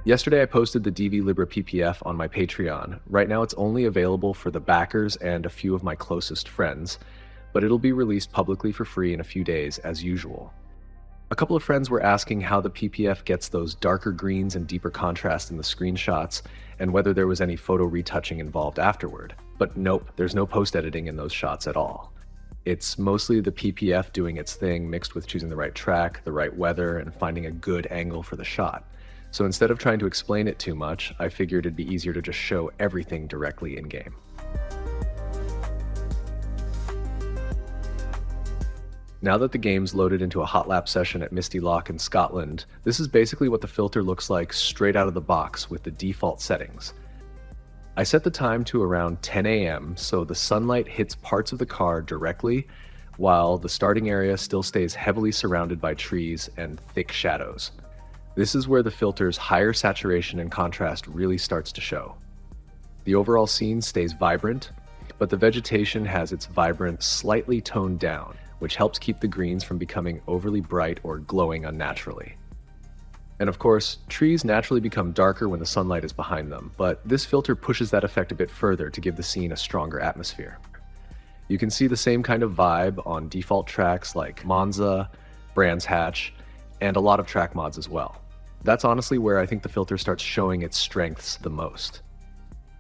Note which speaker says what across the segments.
Speaker 1: Yesterday I posted the LIBRA PPF on my Patreon. Right now it's only available for the backers and a few of my closest friends, but it'll be released publicly for free in a few days as usual. A couple of friends were asking how the PPF gets those darker greens and deeper contrast in the screenshots, and whether there was any photo retouching involved afterward. But nope, there's no post-editing in those shots at all. It's mostly the PPF doing its thing, mixed with choosing the right track, the right weather, and finding a good angle for the shot. So instead of trying to explain it too much, I figured it'd be easier to just show everything directly in-game. Now that the game's loaded into a hot lap session at Misty Lock in Scotland, this is basically what the filter looks like straight out of the box with the default settings. I set the time to around 10 a.m. so the sunlight hits parts of the car directly, while the starting area still stays heavily surrounded by trees and thick shadows. This is where the filter's higher saturation and contrast really starts to show. The overall scene stays vibrant, but the vegetation has its vibrance slightly toned down, which helps keep the greens from becoming overly bright or glowing unnaturally. And of course, trees naturally become darker when the sunlight is behind them, but this filter pushes that effect a bit further to give the scene a stronger atmosphere. You can see the same kind of vibe on default tracks like Monza, Brands Hatch, and a lot of track mods as well. That's honestly where I think the filter starts showing its strengths the most.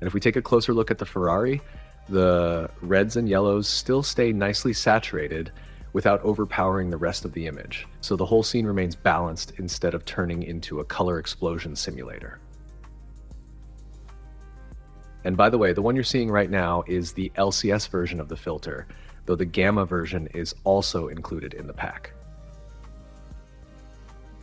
Speaker 1: And if we take a closer look at the Ferrari, the reds and yellows still stay nicely saturated without overpowering the rest of the image, so the whole scene remains balanced instead of turning into a color explosion simulator. And by the way, the one you're seeing right now is the LCS version of the filter, though the Gamma version is also included in the pack.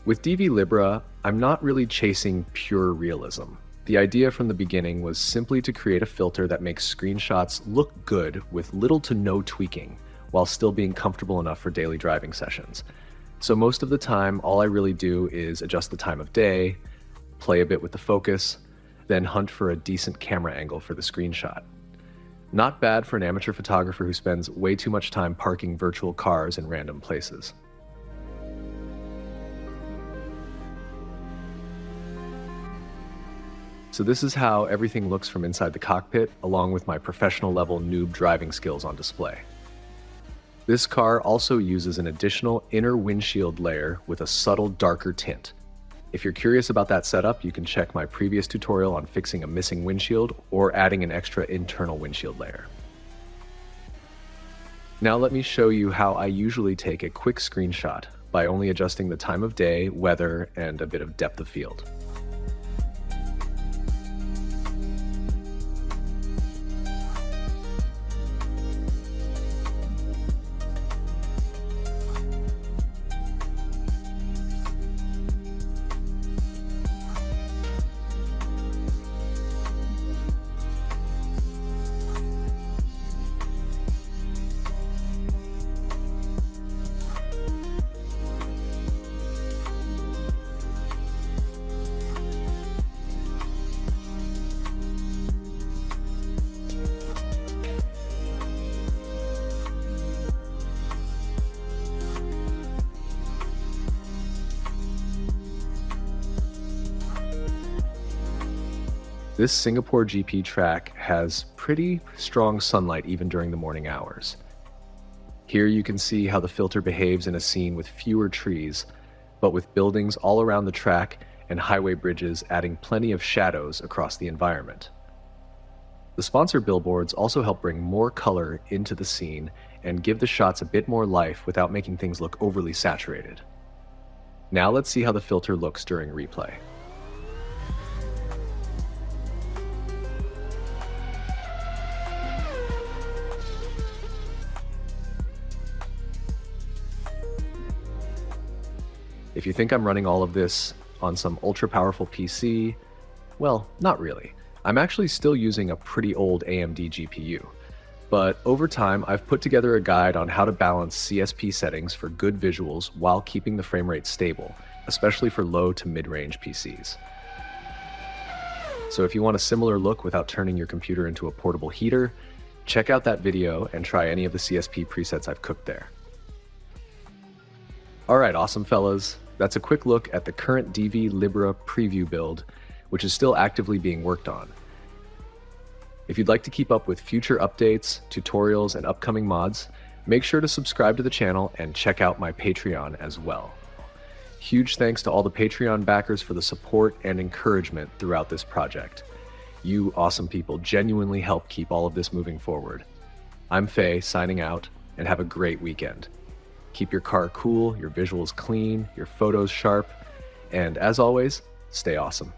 Speaker 1: With LIBRA, I'm not really chasing pure realism. The idea from the beginning was simply to create a filter that makes screenshots look good with little to no tweaking, while still being comfortable enough for daily driving sessions. So most of the time, all I really do is adjust the time of day, play a bit with the focus, then hunt for a decent camera angle for the screenshot. Not bad for an amateur photographer who spends way too much time parking virtual cars in random places. So this is how everything looks from inside the cockpit, along with my professional level noob driving skills on display. This car also uses an additional inner windshield layer with a subtle darker tint. If you're curious about that setup, you can check my previous tutorial on fixing a missing windshield or adding an extra internal windshield layer. Now let me show you how I usually take a quick screenshot by only adjusting the time of day, weather, and a bit of depth of field. This Singapore GP track has pretty strong sunlight even during the morning hours. Here you can see how the filter behaves in a scene with fewer trees, but with buildings all around the track and highway bridges adding plenty of shadows across the environment. The sponsor billboards also help bring more color into the scene and give the shots a bit more life without making things look overly saturated. Now let's see how the filter looks during replay. If you think I'm running all of this on some ultra powerful PC, well, not really. I'm actually still using a pretty old AMD GPU. But over time, I've put together a guide on how to balance CSP settings for good visuals while keeping the frame rate stable, especially for low to mid-range PCs. So if you want a similar look without turning your computer into a portable heater, check out that video and try any of the CSP presets I've cooked there. Alright, awesome fellas. That's a quick look at the current LIBRA preview build, which is still actively being worked on. If you'd like to keep up with future updates, tutorials, and upcoming mods, make sure to subscribe to the channel and check out my Patreon as well. Huge thanks to all the Patreon backers for the support and encouragement throughout this project. You awesome people genuinely help keep all of this moving forward. I'm Faye, signing out, and have a great weekend. Keep your car cool, your visuals clean, your photos sharp, and as always, stay awesome.